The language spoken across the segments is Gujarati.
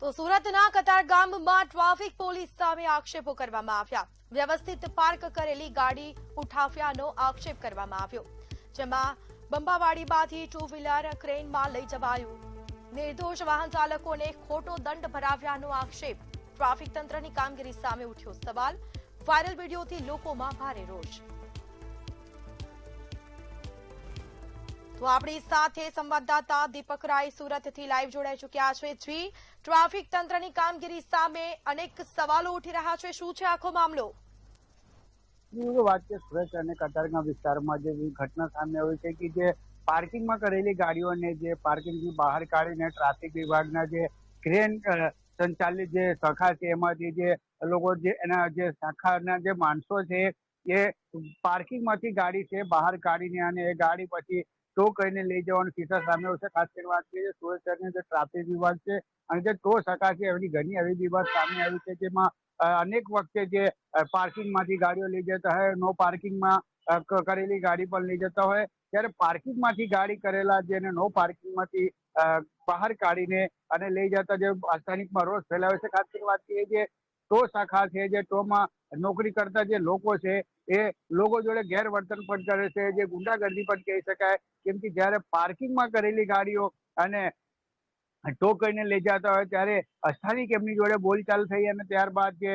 તો સુરતના કતારગામમાં ટ્રાફિક પોલીસ સામે આક્ષેપો કરવામાં આવ્યા। વ્યવસ્થિત પાર્ક કરેલી ગાડી ઉઠાવ્યાનો આક્ષેપ કરવામાં આવ્યો, જેમાં બંબાવાડીમાંથી ટુ વ્હીલર ક્રેનમાં લઈ જવાયું। નિર્દોષ વાહન ચાલકોને ખોટો દંડ ભરાવ્યાનો આક્ષેપ। ટ્રાફિક તંત્રની કામગીરી સામે ઉઠ્યો સવાલ। વાયરલ વિડીયોથી લોકોમાં ભારે રોષ। તો આપણી સાથે સંવાદદાતા દીપક રાય સુરતથી લાઈવ જોડાઈ ચૂક્યા છે। જી, ટ્રાફિક તંત્રની કામગીરી સામે અનેક સવાલો ઉઠી રહ્યા છે, શું છે આખો મામલો? વાત છે સુરત અને કતારગામ વિસ્તારમાં જે ઘટના સામે આવી છે કે જે પાર્કિંગમાં કરેલી ગાડીઓને જે પાર્કિંગથી બહાર કાઢીને ટ્રાફિક વિભાગના જે ક્રેન સંચાલિત જે શાખા છે એમાંથી જે લોકો જે એના જે શાખાના જે માણસો છે એ પાર્કિંગમાંથી ગાડી છે બહાર કાઢીને અને એ ગાડી પછી ટો કરીને લઈ જવાનું ચિત્ર સામે આવશે। ખાસ કરીને વાત કરીએ સુરત શહેરની જે ટ્રાફિક વિભાગ છે અને જે ટો શાખા છે એની ઘણી એવી વિભાગ સામે આવી છે જેમાં અનેક વખતે જે પાર્કિંગમાંથી ગાડીઓ લઈ જતા હોય, નો પાર્કિંગમાં કરેલી ગાડી પણ લઈ જતા હોય, ત્યારે પાર્કિંગમાંથી ગાડી કરેલા જેને નો પાર્કિંગમાંથી બહાર કાઢીને અને લઈ જતા જે સ્થાનિકમાં રોષ ફેલાવે છે। ખાસ કરીને વાત કરીએ જે ટો શાખા છે, જે ટોમાં નોકરી કરતા જે લોકો છે એ લોકો જોડે ગેરવર્તન પણ કરે છે, જે ગુંડાગર્દી પણ કહી શકાય। કેમ કે જયારે પાર્કિંગમાં કરેલી ગાડીઓ અને ટો કરીને લઈ જતા હોય ત્યારે સ્થાનિક એમની જોડે બોલચાલ થઈ અને ત્યારબાદ જે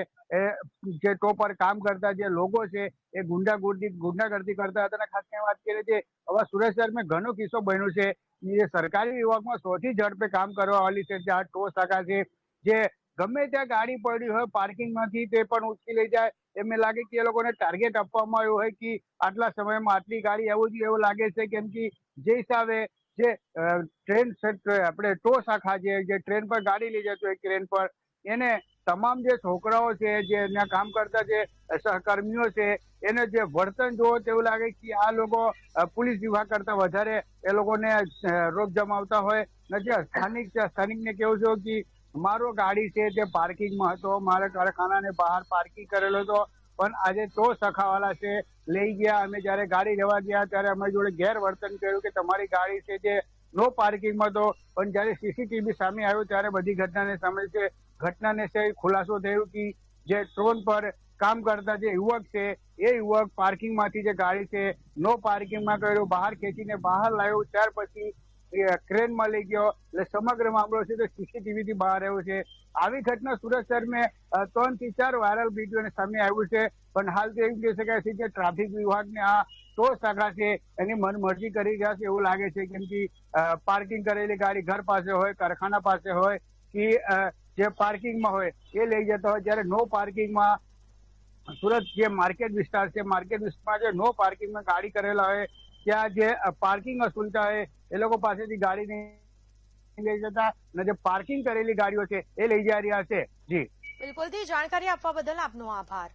ટો પર કામ કરતા જે લોકો છે એ ગુંડાગર્દી કરતા હતા। ખાસ કરીને વાત કરીએ છે હવે સુરત શહેરમાં ઘણો કિસ્સો બન્યો છે જે સરકારી વિભાગમાં સૌથી ઝડપે કામ કરવા વાળી છે જે આ ટો શાખા છે, જે ગમે ત્યાં ગાડી પડી હોય પાર્કિંગમાંથી તે પણ ઉચકી લઈ જાય। એમને લાગે કે એ લોકોને ટાર્ગેટ આપવામાં આવ્યું હોય કે આટલા સમયમાં આટલી ગાડી આવવું જોઈએ એવું લાગે છે, કેમ કે જે હિસાબે જે ટ્રેન આપણે ટો શાખા જે ટ્રેન પર ગાડી લઈ જતો હોય ક્રેન પર એને તમામ જે છોકરાઓ છે જે ત્યાં કામ કરતા જે સહકર્મીઓ છે એને જે વર્તન જોવો તેવું લાગે કે આ લોકો પોલીસ વિભાગ કરતા વધારે એ લોકોને રોક જમાવતા હોય ને જે સ્થાનિકને કેવું છે કે મારો ગાડી છે તે પાર્કિંગમાં હતો, મારા કારખાનાને બહાર પાર્કિંગ કરેલો હતો, પણ આજે ટો શાખાવાળા છે લઈ ગયા, અમે જયારે ગાડી લેવા ગયા ત્યારે અમારી જોડે ગેરવર્તન કર્યું કે તમારી ગાડી છે જે નો પાર્કિંગમાં તો, પણ જયારે સીસીટીવી સામે આવ્યું ત્યારે બધી ઘટનાને ખુલાસો થયો કે જે ટ્રોન પર કામ કરતા જે યુવક છે એ યુવક પાર્કિંગમાંથી જે ગાડી છે નો પાર્કિંગમાં કર્યું, બહાર ખેંચીને બહાર લાવ્યું, ત્યાર પછી ક્રેનમાં લઈ ગયો, એટલે સમગ્ર મામલો છે તો સીસીટીવી થી બહાર આવ્યો છે। આવી ઘટના સુરત શહેરમાં 3 થી 4 વાયરલ વિડીયો સામે આવ્યું છે, પણ હાલ તો એવું કહી શકાય છે કે ટ્રાફિક વિભાગને આ ટો શાખા છે એની મનમરજી કરી રહ્યા છે એવું લાગે છે, કેમ કે પાર્કિંગ કરેલી ગાડી ઘર પાસે હોય, કારખાના પાસે હોય કે જે પાર્કિંગમાં હોય એ લઈ જતા હોય, જ્યારે નો પાર્કિંગમાં સુરત જે માર્કેટ વિસ્તાર છે માર્કેટ વિસ્તારમાં જે નો પાર્કિંગમાં ગાડી કરેલા હોય ત્યાં જે પાર્કિંગ અસૂલતા હોય એ લોકો પાસેથી ગાડી નહીં લઈ જતા અને જે પાર્કિંગ કરેલી ગાડીઓ છે એ લઈ જઈ રહ્યા છે। જી બિલકુલ, જાણકારી આપવા બદલ આપનો આભાર।